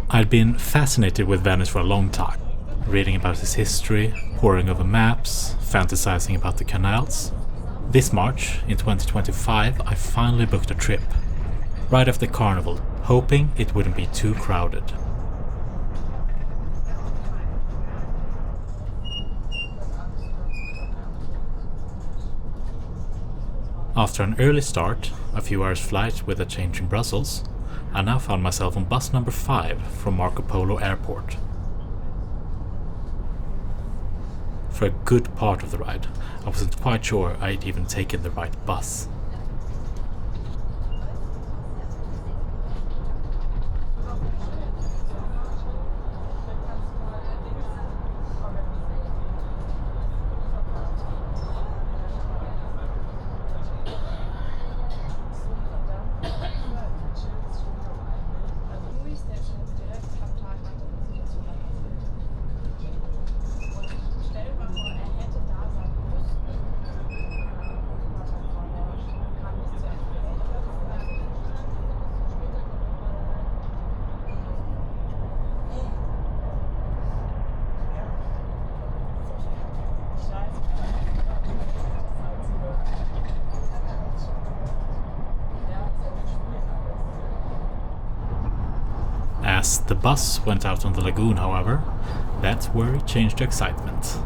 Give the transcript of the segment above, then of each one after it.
I'd been fascinated with Venice for a long time, reading about its history, poring over maps, fantasizing about the canals. This March, in 2025, I finally booked a trip, right after Carnival, hoping it wouldn't be too crowded. After an early start, a few hours flight with a change in Brussels, I now found myself on bus number 5 from Marco Polo Airport. For a good part of the ride, I wasn't quite sure I'd even taken the right bus. As the bus went out on the lagoon, however, that's where it changed to excitement.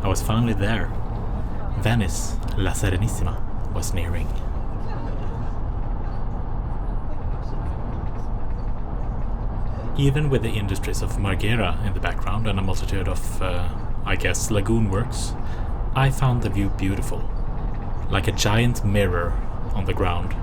I was finally there. Venice, La Serenissima, was nearing. Even with the industries of Marghera in the background and a multitude of, lagoon works, I found the view beautiful, like a giant mirror on the ground.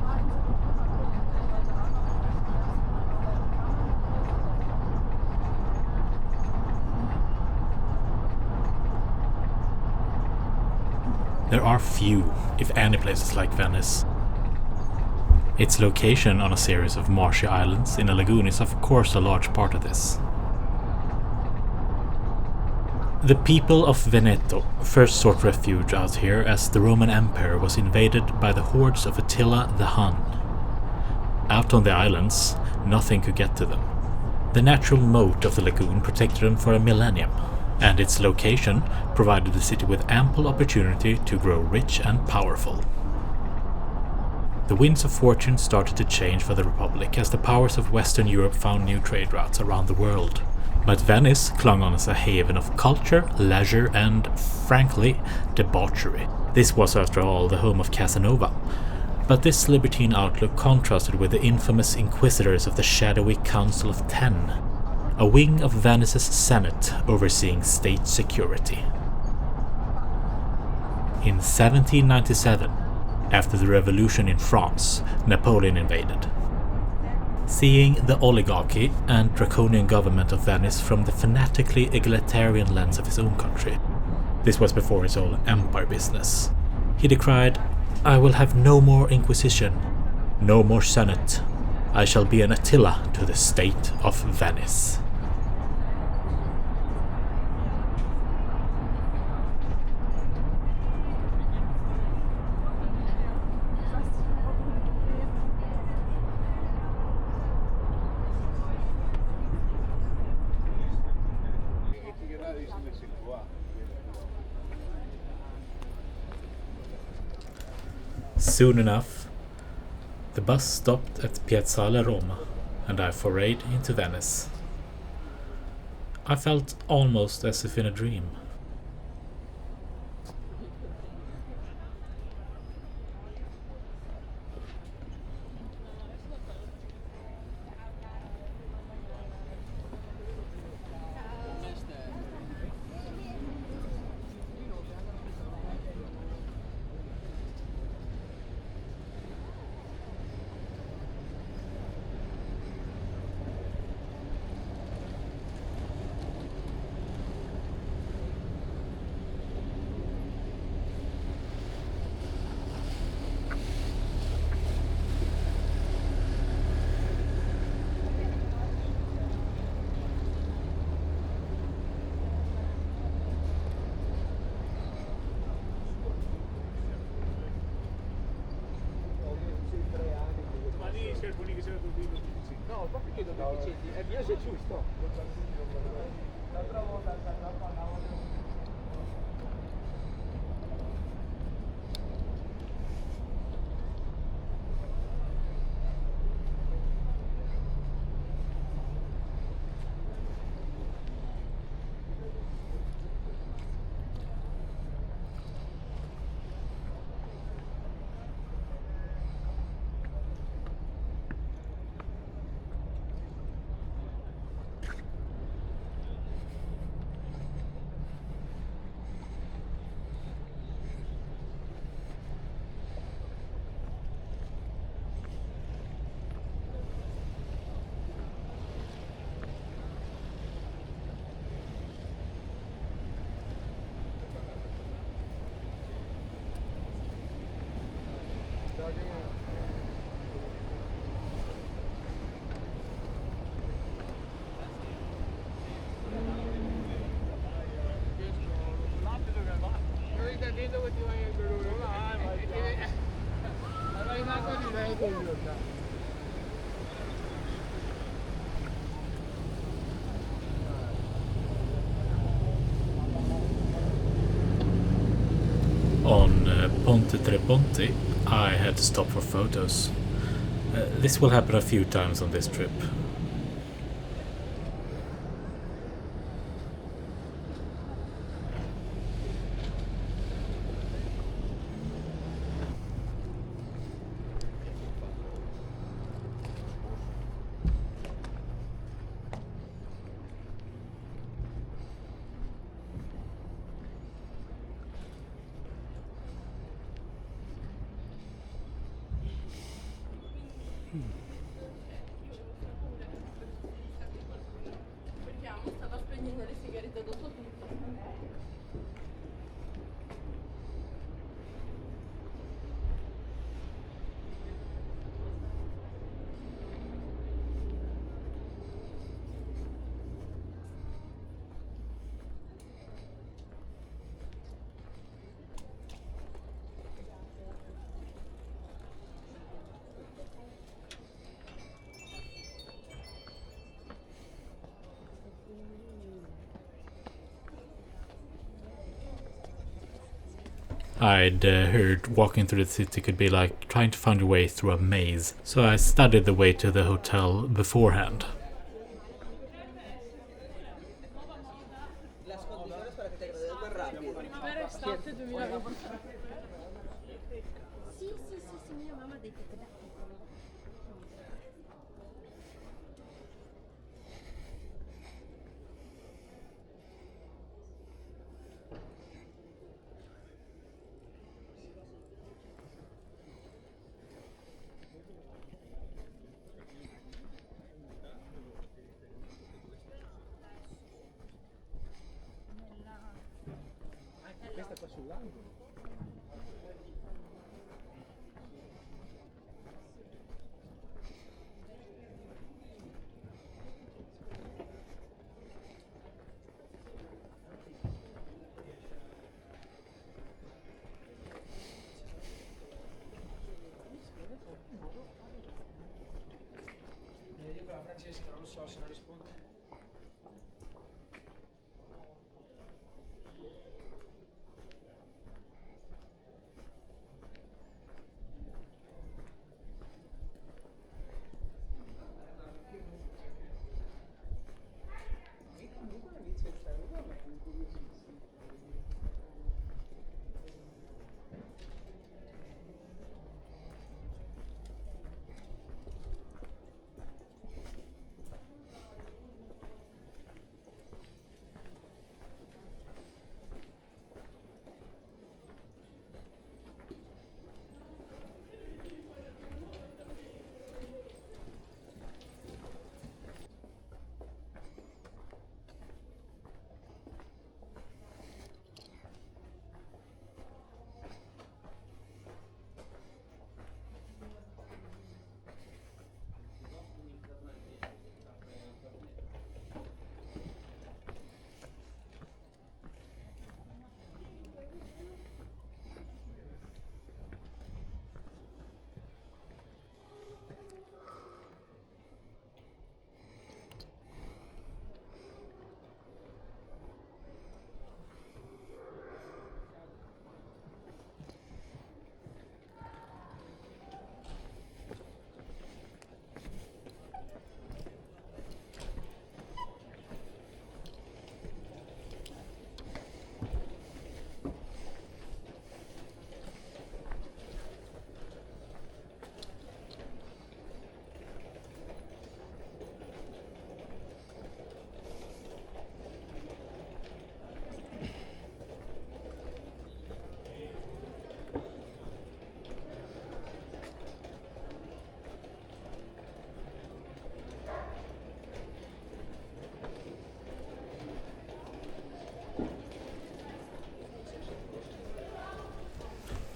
There are few, if any, places like Venice. Its location on a series of marshy islands in a lagoon is of course a large part of this. The people of Veneto first sought refuge out here as the Roman Empire was invaded by the hordes of Attila the Hun. Out on the islands, nothing could get to them. The natural moat of the lagoon protected them for a millennium, and its location provided the city with ample opportunity to grow rich and powerful. The winds of fortune started to change for the Republic as the powers of Western Europe found new trade routes around the world. But Venice clung on as a haven of culture, leisure, and, frankly, debauchery. This was, after all, the home of Casanova. But this libertine outlook contrasted with the infamous inquisitors of the shadowy Council of Ten, a wing of Venice's Senate overseeing state security. In 1797, after the revolution in France, Napoleon invaded. Seeing the oligarchy and draconian government of Venice from the fanatically egalitarian lens of his own country, this was before his whole empire business, he decried, "I will have no more Inquisition, no more Senate. I shall be an Attila to the state of Venice." Soon enough, the bus stopped at Piazzale Roma, and I forayed into Venice. I felt almost as if in a dream. No, proprio che deficienti, è via se giusto. On Ponte Tre Ponti, I had to stop for photos. This will happen a few times on this trip. Stava spegnendo le sigarette dopo tutto. I'd heard walking through the city could be like trying to find your way through a maze, so I studied the way to the hotel beforehand. Primavera estate 2020. Sì, mia mamma ha detto che da. Questa qua sull'angolo. Mi dico la Francesca, non lo so se non risponde.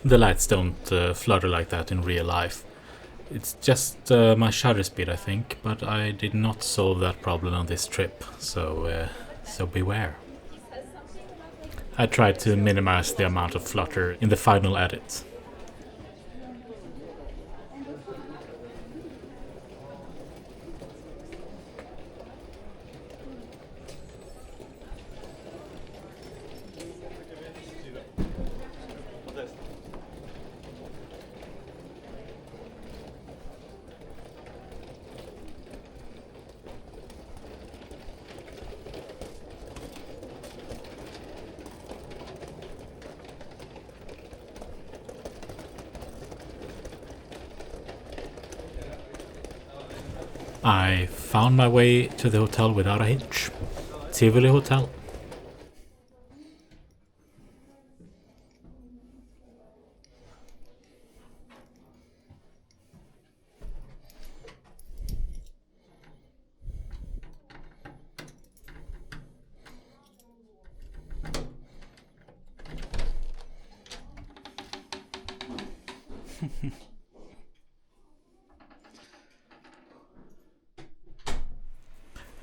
The lights don't flutter like that in real life. It's just my shutter speed, I think, but I did not solve that problem on this trip, so beware. I tried to minimize the amount of flutter in the final edit. I found my way to the hotel without a hitch. Tivoli Hotel.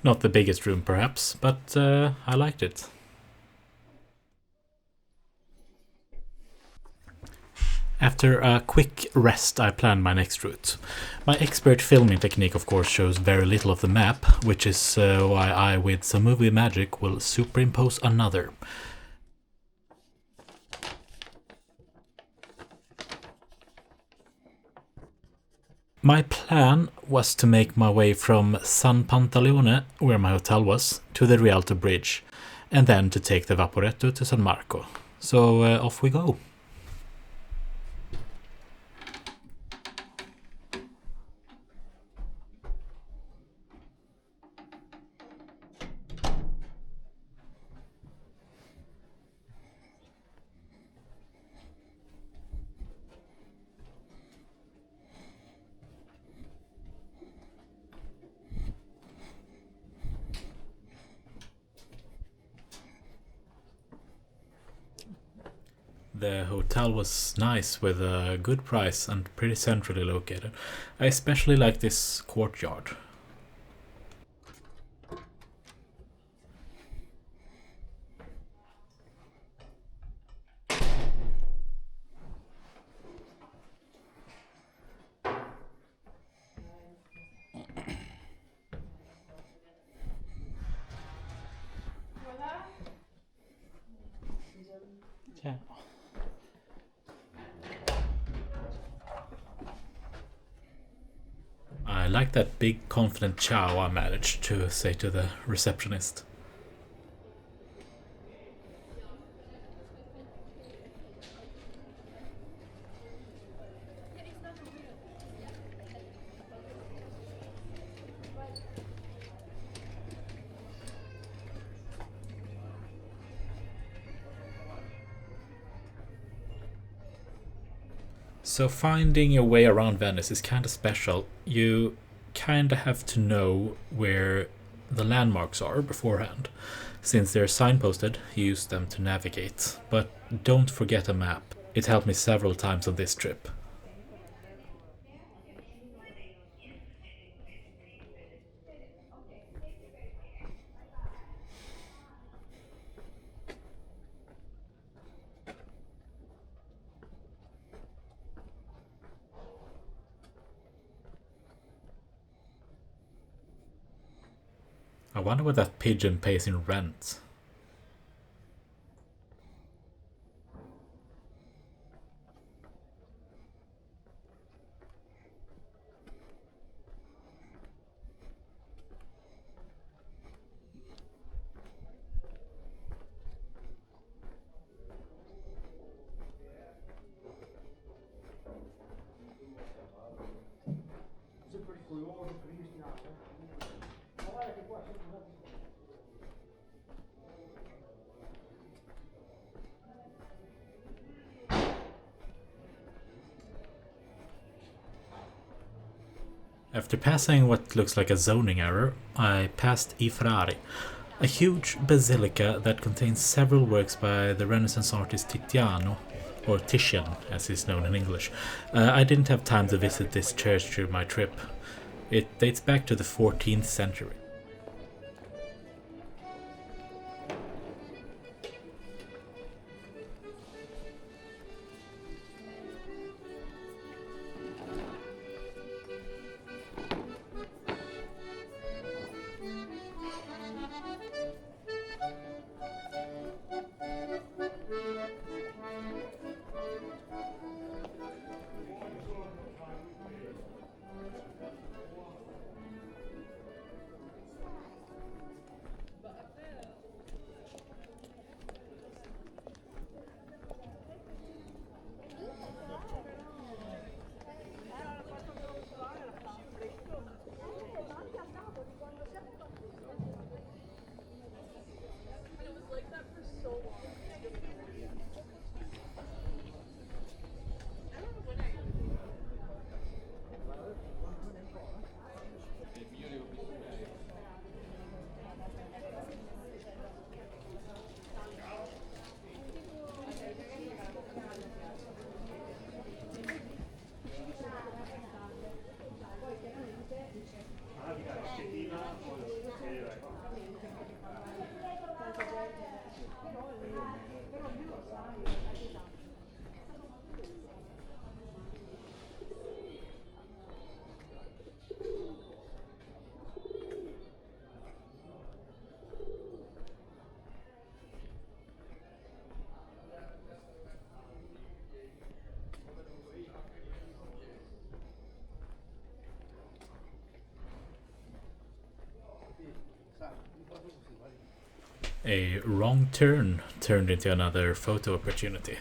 Not the biggest room, perhaps, but I liked it. After a quick rest, I planned my next route. My expert filming technique, of course, shows very little of the map, which is why I, with some movie magic, will superimpose another. My plan was to make my way from San Pantaleone, where my hotel was, to the Rialto bridge, and then to take the Vaporetto to San Marco. So off we go. The hotel was nice with a good price and pretty centrally located. I especially like this courtyard. Yeah. I like that big confident chow I managed to say to the receptionist. So finding your way around Venice is kind of special. You kind of have to know where the landmarks are beforehand. Since they're signposted, you use them to navigate. But don't forget a map. It helped me several times on this trip. I wonder what that pigeon pays in rent. After passing what looks like a zoning error, I passed I Frari, a huge basilica that contains several works by the Renaissance artist Tiziano, or Titian as he's known in English. I didn't have time to visit this church during my trip. It dates back to the 14th century. A wrong turn turned into another photo opportunity.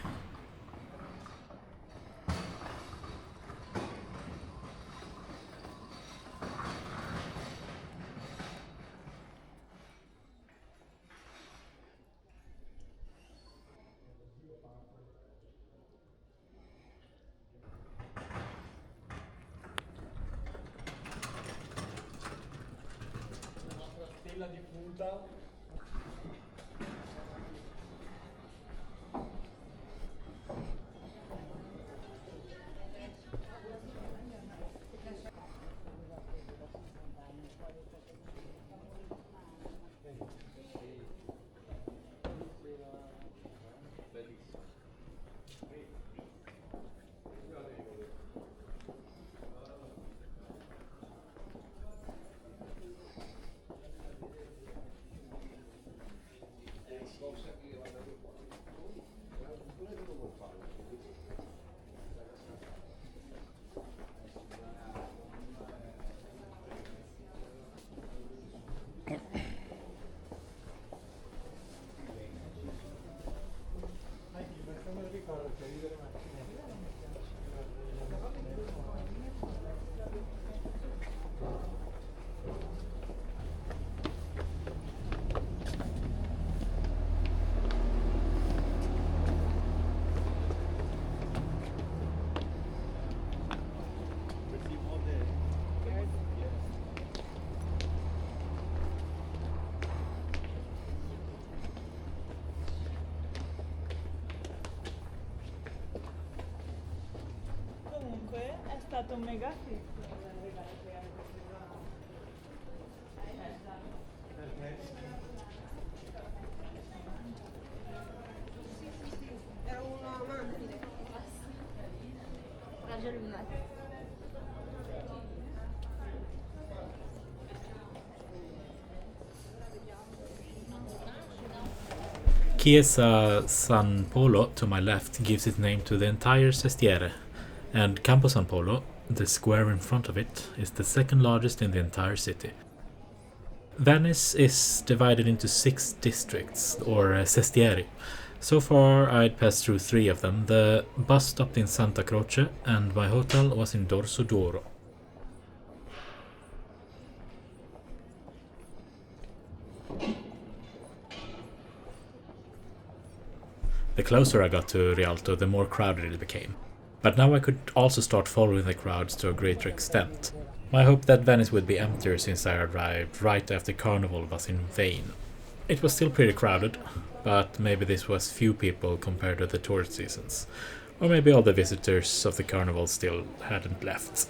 È stato un mega hit. Era uno amante. Ragione. Chiesa San Polo to my left gives its name to the entire Sestiere, and Campo San Polo, the square in front of it, is the second largest in the entire city. Venice is divided into 6 districts, or sestieri. So far I'd passed through 3 of them. The bus stopped in Santa Croce and my hotel was in Dorso d'Oro. The closer I got to Rialto, the more crowded it became. But now I could also start following the crowds to a greater extent. My hope that Venice would be emptier since I arrived right after Carnival was in vain. It was still pretty crowded, but maybe this was few people compared to the tourist seasons. Or maybe all the visitors of the carnival still hadn't left.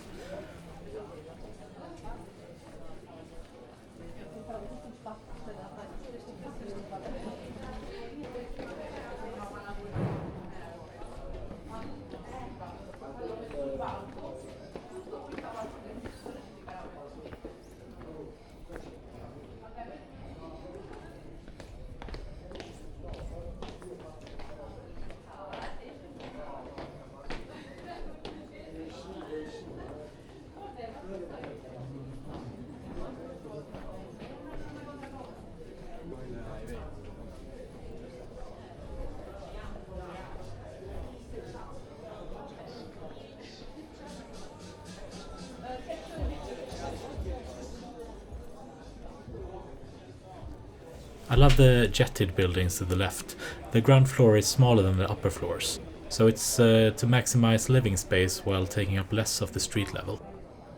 I love the jetted buildings to the left. The ground floor is smaller than the upper floors, so it's to maximize living space while taking up less of the street level.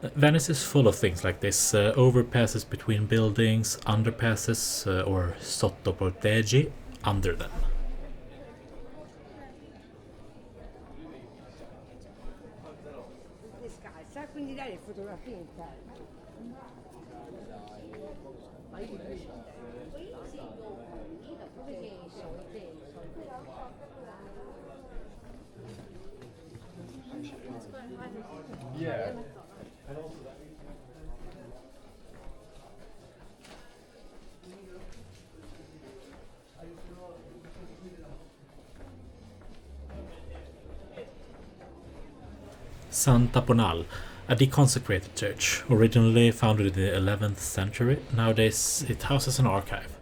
Venice is full of things like this, overpasses between buildings, underpasses, or sottoporteggi, under them. Scalza, quindi lei le fotografie interne. Yeah. Santa Ponal, a deconsecrated church, originally founded in the 11th century. Nowadays it houses an archive.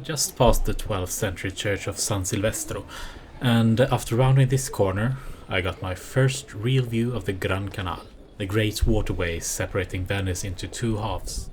Just past the 12th century church of San Silvestro, and after rounding this corner I got my first real view of the Gran Canal, the great waterway separating Venice into two halves.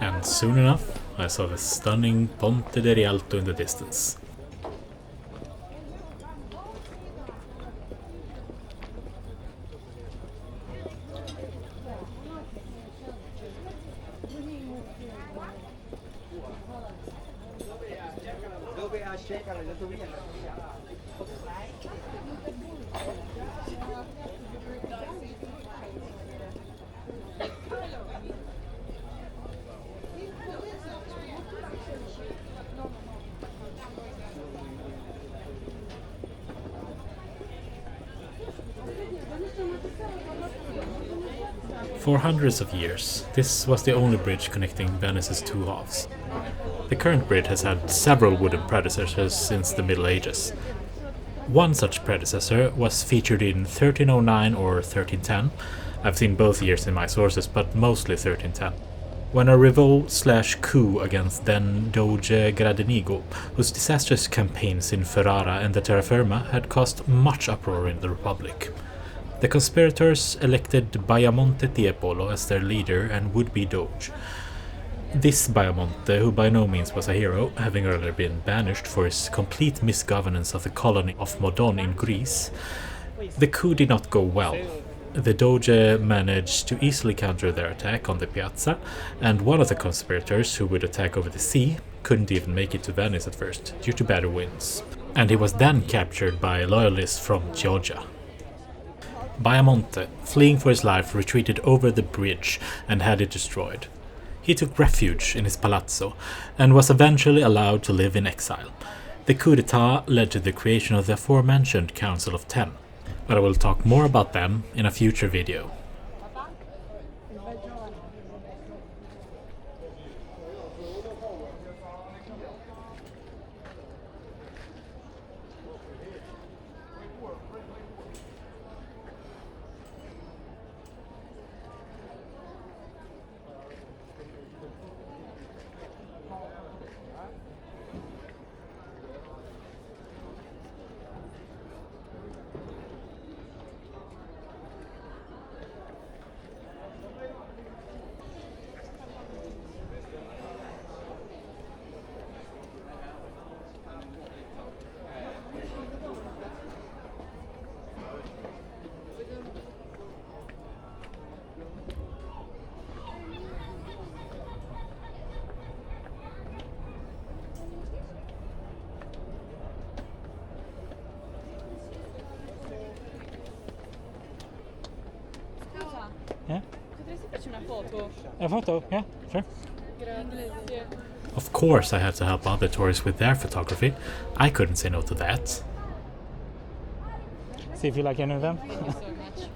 And soon enough, I saw the stunning Ponte di Rialto in the distance. Dove accecca la giatovia? For hundreds of years, this was the only bridge connecting Venice's two halves. The current bridge has had several wooden predecessors since the Middle Ages. One such predecessor was featured in 1309 or 1310. I've seen both years in my sources, but mostly 1310. When a revolt/coup against then Doge Gradenigo, whose disastrous campaigns in Ferrara and the Terra Firma had caused much uproar in the Republic. The conspirators elected Baiamonte Tiepolo as their leader and would-be Doge. This Baiamonte, who by no means was a hero, having earlier been banished for his complete misgovernance of the colony of Modon in Greece, the coup did not go well. The Doge managed to easily counter their attack on the piazza, and one of the conspirators, who would attack over the sea, couldn't even make it to Venice at first, due to bad winds. And he was then captured by loyalists from Chioggia. Baiamonte, fleeing for his life, retreated over the bridge and had it destroyed. He took refuge in his palazzo, and was eventually allowed to live in exile. The coup d'etat led to the creation of the aforementioned Council of Ten, but I will talk more about them in a future video. Yeah? Potresti farci una foto? A photo? Yeah, sure. Grazie. Of course I had to help other tourists with their photography. I couldn't say no to that. See if you like any of them. Thank you so much.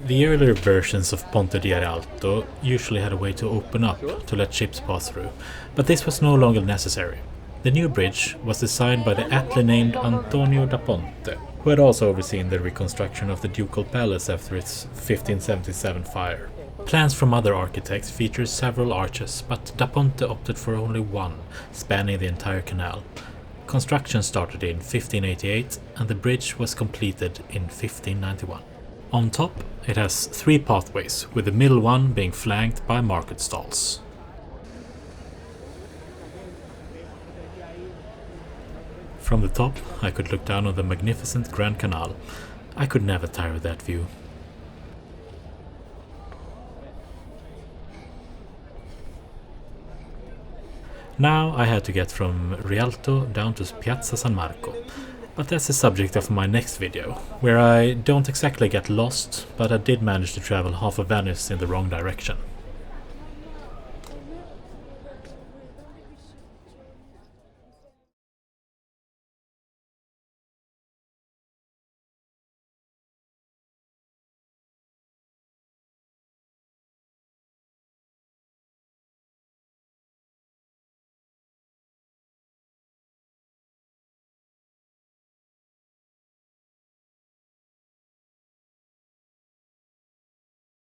The earlier versions of Ponte di Rialto usually had a way to open up to let ships pass through, but this was no longer necessary. The new bridge was designed by the aptly named Antonio da Ponte, who had also overseen the reconstruction of the Ducal Palace after its 1577 fire. Plans from other architects featured several arches, but da Ponte opted for only one, spanning the entire canal. Construction started in 1588 and the bridge was completed in 1591. On top, it has 3 pathways, with the middle one being flanked by market stalls. From the top, I could look down on the magnificent Grand Canal. I could never tire of that view. Now I had to get from Rialto down to Piazza San Marco, but that's the subject of my next video, where I don't exactly get lost, but I did manage to travel half of Venice in the wrong direction.